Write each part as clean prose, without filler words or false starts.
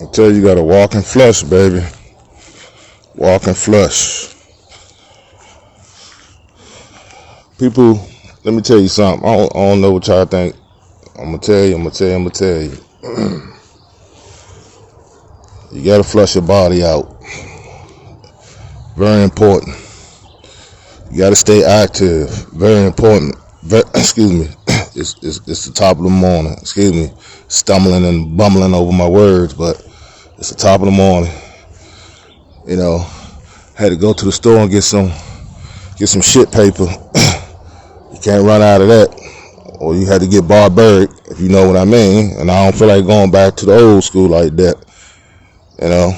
I tell you, you gotta walk and flush, baby. Walk and flush. People, let me tell you something. I don't know what y'all think. I'm gonna tell you. You gotta flush your body out. Very important. You gotta stay active. Very important. Excuse me. It's the top of the morning. Excuse me. Stumbling and bumbling over my words, but it's the top of the morning. You know, had to go to the store and get some shit paper. You can't run out of that. Or you had to get barbaric, if you know what I mean. And I don't feel like going back to the old school like that. You know.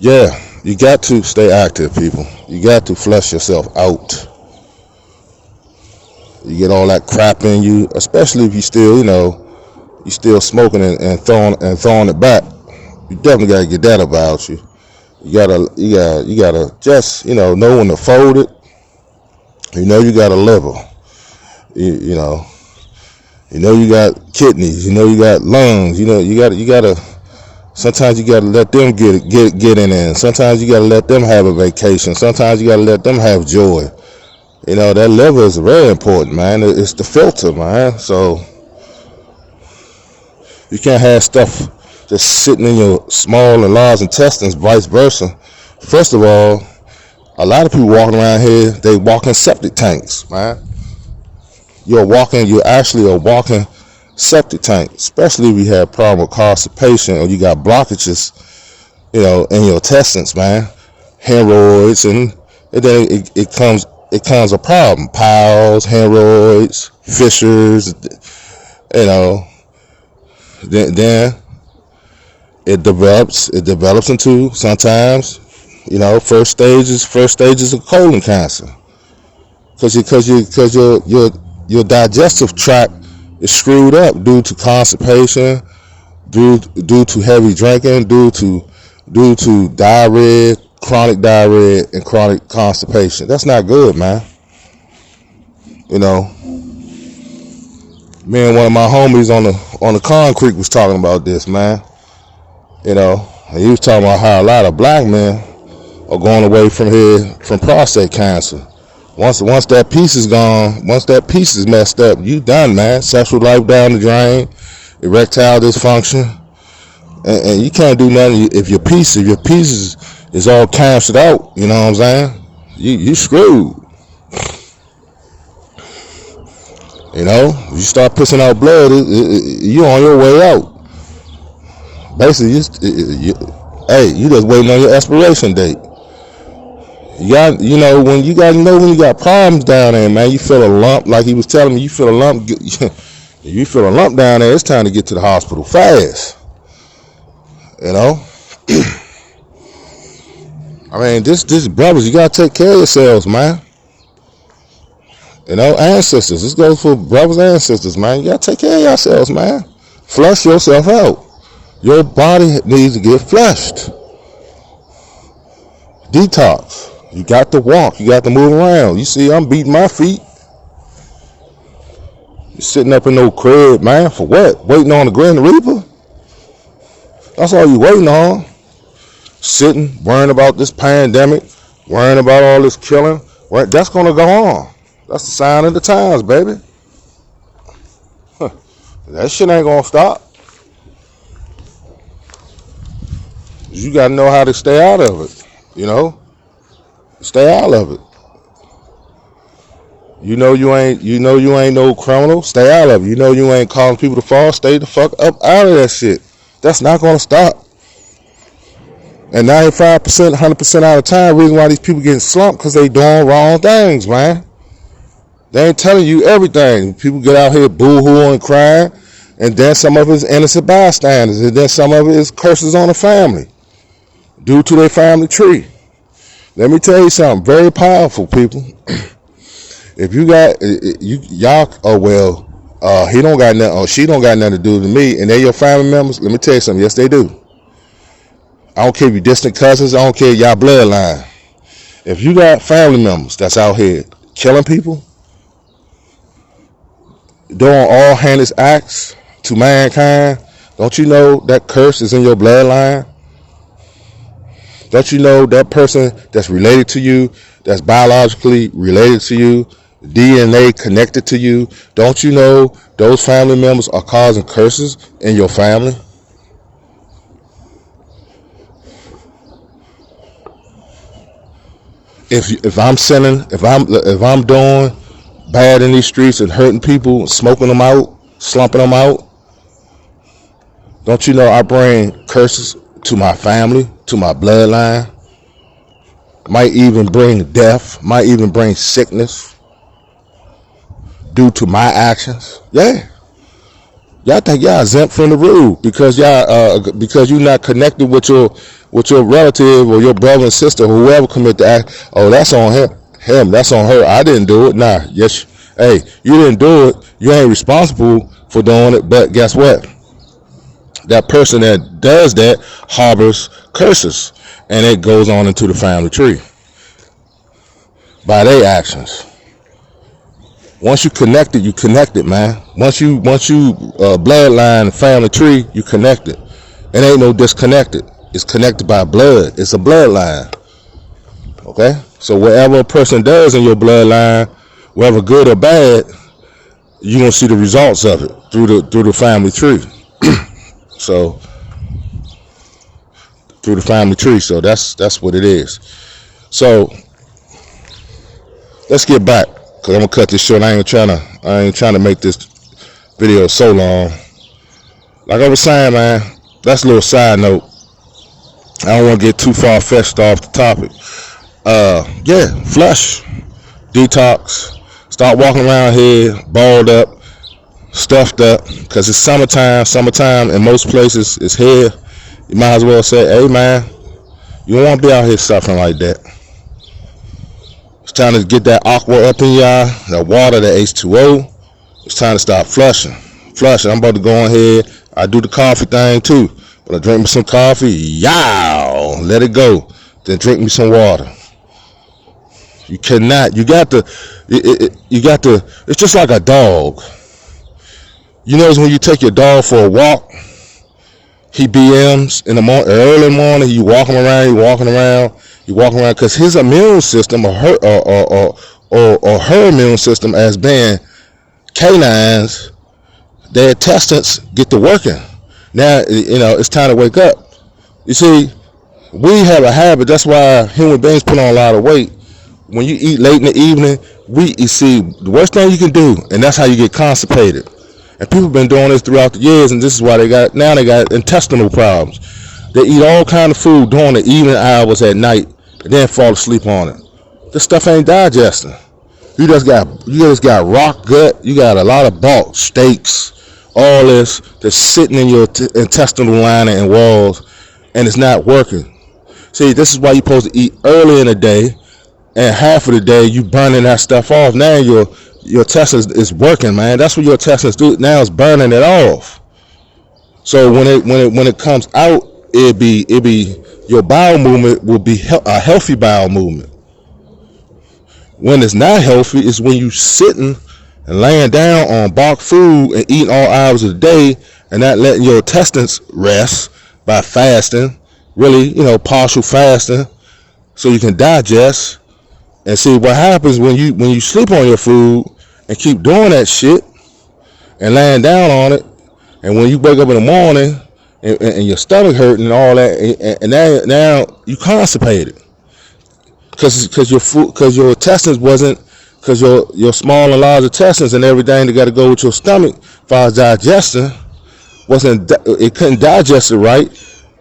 Yeah, you got to stay active, people. You got to flush yourself out. You get all that crap in you, especially if you still, you still smoking and throwing it back. You definitely gotta get that about you. You gotta just, know when to fold it. You got a liver. You know you got kidneys. You got lungs. You gotta. Sometimes you gotta let them get in there. Sometimes you gotta let them have a vacation. Sometimes you gotta let them have joy. That liver is very important, man. It's the filter, man. So you can't have stuff just sitting in your small and large intestines, vice versa. First of all, a lot of people walking around here, they walking septic tanks, man. You're actually a walking septic tank, especially if you have problem with constipation or you got blockages, in your intestines, man. Hemorrhoids, and then it comes a problem. Piles, hemorrhoids, fissures, then it develops into sometimes, first stages of colon cancer, because your digestive tract is screwed up due to constipation, due to heavy drinking, due to diarrhea, chronic diarrhea, and chronic constipation. That's not good, man. Me and one of my homies on the concrete was talking about this, man. And he was talking about how a lot of black men are going away from here from prostate cancer. Once that piece is gone, once that piece is messed up, you done, man. Sexual life down the drain, erectile dysfunction, and you can't do nothing if your piece is all canceled out. You know what I'm saying? You screwed. You start pissing out blood, you on your way out. Basically, you just waiting on your expiration date. When you got problems down there, man, you feel a lump, like he was telling me, you feel a lump, you feel a lump down there, it's time to get to the hospital fast. I mean, this brothers, you gotta take care of yourselves, man. And sisters, this goes for brothers and sisters, man. You gotta take care of yourselves, man. Flush yourself out. Your body needs to get flushed. Detox. You got to walk. You got to move around. You see, I'm beating my feet. You're sitting up in no crib, man. For what? Waiting on the Grand Reaper? That's all you waiting on. Sitting, worrying about this pandemic, worrying about all this killing. That's going to go on. That's the sign of the times, baby. That shit ain't going to stop. You got to know how to stay out of it, Stay out of it. You ain't no criminal. Stay out of it. You ain't calling people to fall. Stay the fuck up out of that shit. That's not gonna stop. And 95%, 100% out of the time, reason why these people getting slumped because they doing wrong things, man. They ain't telling you everything. People get out here boo-hooing and crying, and then some of it is innocent bystanders, and then some of it is curses on the family due to their family tree. Let me tell you something very powerful, people. If you got he don't got nothing, or she don't got nothing to do with me, and they're your family members. Let me tell you something. Yes, they do. I don't care if you're distant cousins. I don't care y'all bloodline. If you got family members that's out here killing people, doing all heinous acts to mankind, don't you know that curse is in your bloodline? Don't you know that person that's related to you, that's biologically related to you, DNA connected to you, don't you know those family members are causing curses in your family? If I'm sinning, if I'm doing bad in these streets and hurting people, smoking them out, slumping them out, don't you know I bring curses to my family, to my bloodline? Might even bring death, might even bring sickness due to my actions. Yeah. Y'all think y'all exempt from the rule because you're not connected with your relative or your brother and sister, whoever commit the act. Oh, that's on him, that's on her. I didn't do it. Nah, yes, hey, you didn't do it. You ain't responsible for doing it. But guess what? That person that does that harbors curses, and it goes on into the family tree by their actions. Once you connect it, man. Once you bloodline family tree, you connect it. It ain't no disconnected. It's connected by blood. It's a bloodline. Okay? So whatever a person does in your bloodline, whether good or bad, you're gonna see the results of it through the family tree. So through the family tree. So that's what it is. So let's get back, cause I'm gonna cut this short. I ain't trying to make this video so long. Like I was saying, man, that's a little side note. I don't want to get too far fetched off the topic. Yeah, flush, detox. Start walking around here balled up, stuffed up, cause it's summertime. Summertime in most places is here. You might as well say, hey man, you don't want to be out here suffering like that. It's time to get that aqua up in y'all, that water, that H2O. It's time to start flushing. I'm about to go on here. I do the coffee thing too. But I drink me some coffee, yow, let it go. Then drink me some water. You cannot, you got to, it's just like a dog. You notice when you take your dog for a walk, he BMs in the morning, early morning, you walking around, because his immune system or her immune system as being canines, their intestines get to working. Now, it's time to wake up. You see, we have a habit. That's why human beings put on a lot of weight. When you eat late in the evening, you see, the worst thing you can do, and that's how you get constipated. And people have been doing this throughout the years, and this is why they got intestinal problems. They eat all kind of food during the evening hours at night, and then fall asleep on it. This stuff ain't digesting. You just got rock gut. You got a lot of bulk, steaks, all this that's sitting in your intestinal lining and walls, and it's not working. See, this is why you're supposed to eat early in the day, and half of the day you burning that stuff off. Now your intestines is working, man. That's what your intestines do. Now it's burning it off. So when it comes out, it be your bowel movement will be a healthy bowel movement. When it's not healthy, it's when you sitting and laying down on bulk food and eating all hours of the day and not letting your intestines rest by fasting, really, partial fasting, so you can digest. And see what happens when you sleep on your food and keep doing that shit and laying down on it, and when you wake up in the morning and your stomach hurting and all that, and now you constipated because your intestines wasn't, because your small and large intestines and everything that got to go with your stomach as far as digestion it couldn't digest it right,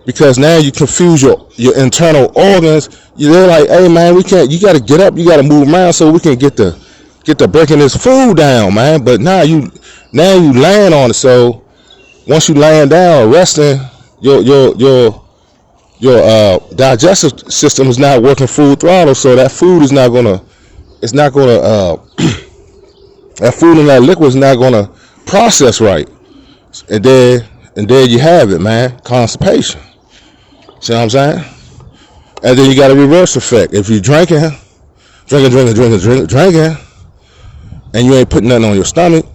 because now you confuse your internal organs. They're like, hey man, we can't. You got to get up. You got to move around so we can get the breaking this food down, man. But now you laying on it. So once you laying down or resting, your digestive system is not working full throttle. So that food is not gonna. It's not gonna. That food and that liquid is not gonna process right. And there you have it, man. Constipation. See what I'm saying? And then you got a reverse effect. If you're drinking, and you ain't putting nothing on your stomach,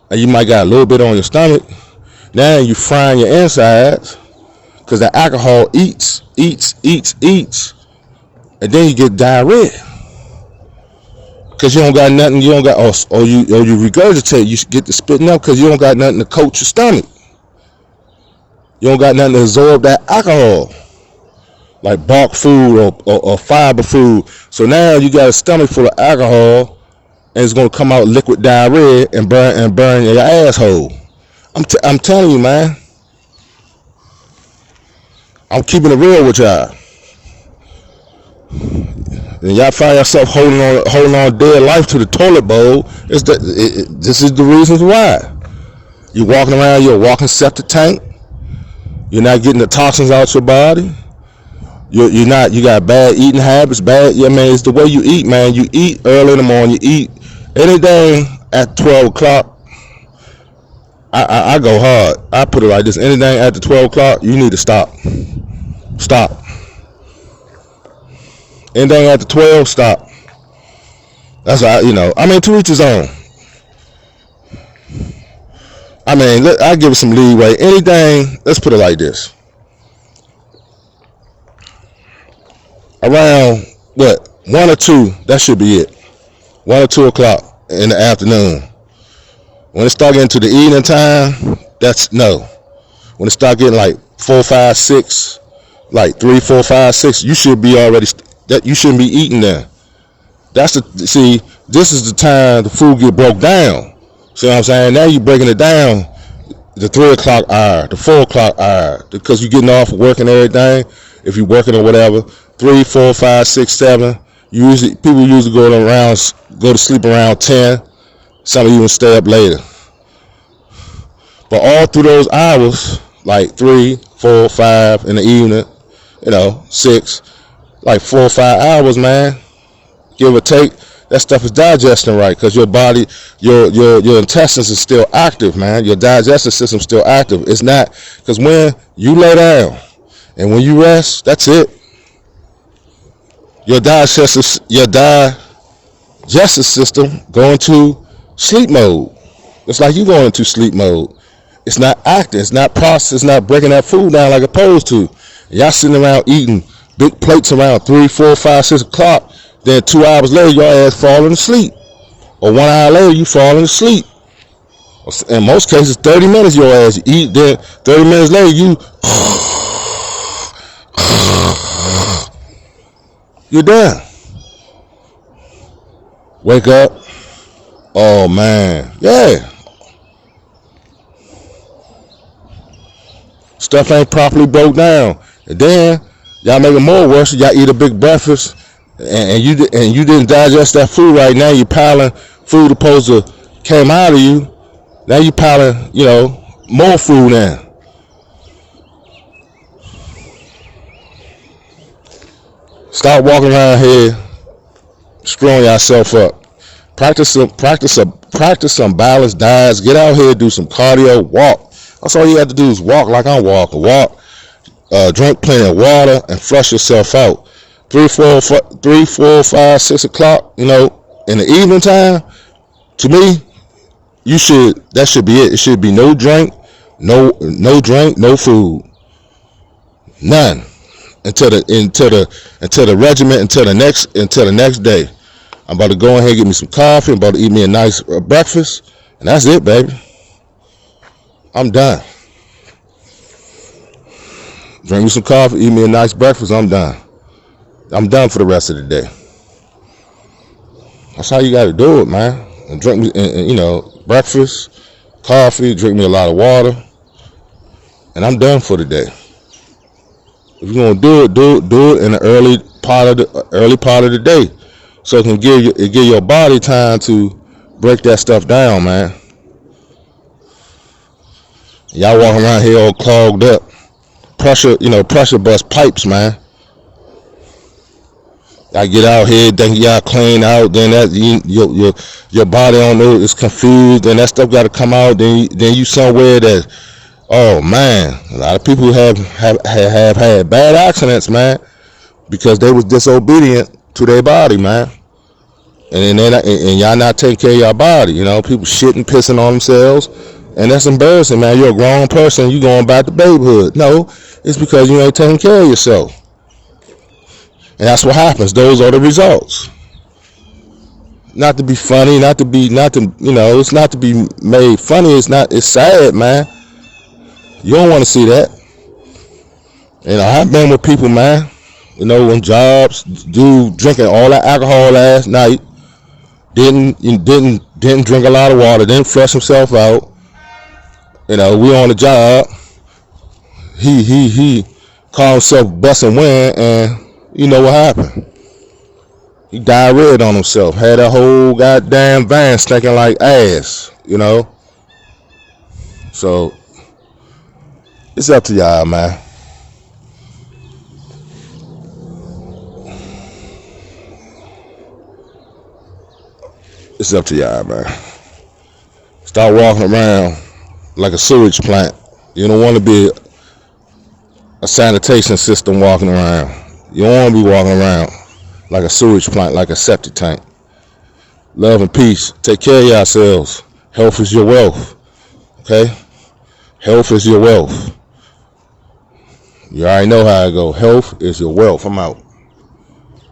and you might got a little bit on your stomach. Now you frying your insides because the alcohol eats, and then you get diarrhea because you don't got nothing. You don't got, or you regurgitate. You get to spitting up because you don't got nothing to coat your stomach. You don't got nothing to absorb that alcohol, like bulk food or fiber food. So now you got a stomach full of alcohol, and it's gonna come out liquid diarrhea and burn your asshole. I'm telling you, man. I'm keeping it real with y'all. And y'all find yourself holding on dead life to the toilet bowl. This is the reasons why. You're walking around, you're a walking septic tank. You're not getting the toxins out your body. You got bad eating habits, it's the way you eat, man. You eat early in the morning, you eat anything at 12 o'clock. I go hard. I put it like this: anything after 12 o'clock, you need to stop. Stop. Anything after 12, stop. That's how, to each his own. I give it some leeway. Anything, let's put it like this. Around, 1 or 2, that should be it. 1 or 2 o'clock in the afternoon. When it start getting to the evening time, that's no. When it start getting like 4, 5, 6, like 3, 4, 5, 6, you should be already, you shouldn't be eating there. This is the time the food get broke down. See what I'm saying? Now you breaking it down, the 3 o'clock hour, the 4 o'clock hour, because you're getting off work and everything. If you're working or whatever, 3, 4, 5, 6, 7. People usually go to sleep around 10. Some even stay up later. But all through those hours, like 3, 4, 5 in the evening, 6, like 4 or 5 hours, man, give or take, that stuff is digesting right, because your body, your intestines is still active, man. Your digestive system is still active. It's not, because when you lay down and when you rest, that's it. Your digestive system go into sleep mode. It's like you going into sleep mode. It's not acting. It's not processed. It's not breaking that food down like opposed to. Y'all sitting around eating big plates around 3, 4, 5, 6 o'clock. Then 2 hours later, your ass falling asleep. Or 1 hour later, you falling asleep. In most cases, 30 minutes your ass eat. Then 30 minutes later, you're done. Wake up. Oh, man. Yeah. Stuff ain't properly broke down. And then, y'all make it more worse. Y'all eat a big breakfast, and you didn't digest that food right. Now you're piling food supposed to came out of you. Now you piling, more food in. Stop walking around here screwing yourself up. Practice some balanced diets. Get out here, do some cardio, walk. That's all you have to do is walk like I'm walking. Walk, drink plenty of water, and flush yourself out. 3, 4, 5, 6 o'clock, in the evening time, to me, that should be it. It should be no drink, no food. None. Until the regiment, until the next day. I'm about to go ahead and get me some coffee. I'm about to eat me a nice breakfast, and that's it, baby. I'm done. Drink me some coffee, eat me a nice breakfast, I'm done. I'm done for the rest of the day. That's how you got to do it, man. And drink me, breakfast, coffee, drink me a lot of water, and I'm done for the day. If you're gonna do it in the early part of the day, so it can give your body time to break that stuff down, man. Y'all walking around here all clogged up, pressure bust pipes, man. Y'all get out here, think y'all clean out, then that your body on there is confused, and that stuff got to come out. Then you somewhere that, oh man, a lot of people have had bad accidents, man, because they was disobedient to their body, man. And then and y'all not taking care of your body. You know, people shitting, pissing on themselves, and that's embarrassing, man. You're a grown person, you going back to babyhood. No, it's because you ain't taking care of yourself, and that's what happens. Those are the results. Not to be funny, not to, you know, it's not to be made funny. It's not. It's sad, man. You don't want to see that. You know, I've been with people, man. You know, on jobs, dude drinking all that alcohol last night. Didn't drink a lot of water. Didn't flush himself out. You know, we on the job. He called himself busting wind, and you know what happened? He diarrheaed on himself. Had that whole goddamn van stinking like ass. You know. So it's up to y'all, man. It's up to y'all, man. Start walking around like a sewage plant. You don't want to be a sanitation system walking around. You don't want to be walking around like a sewage plant, like a septic tank. Love and peace. Take care of yourselves. Health is your wealth. Okay? Health is your wealth. You already know how it go. Health is your wealth. I'm out.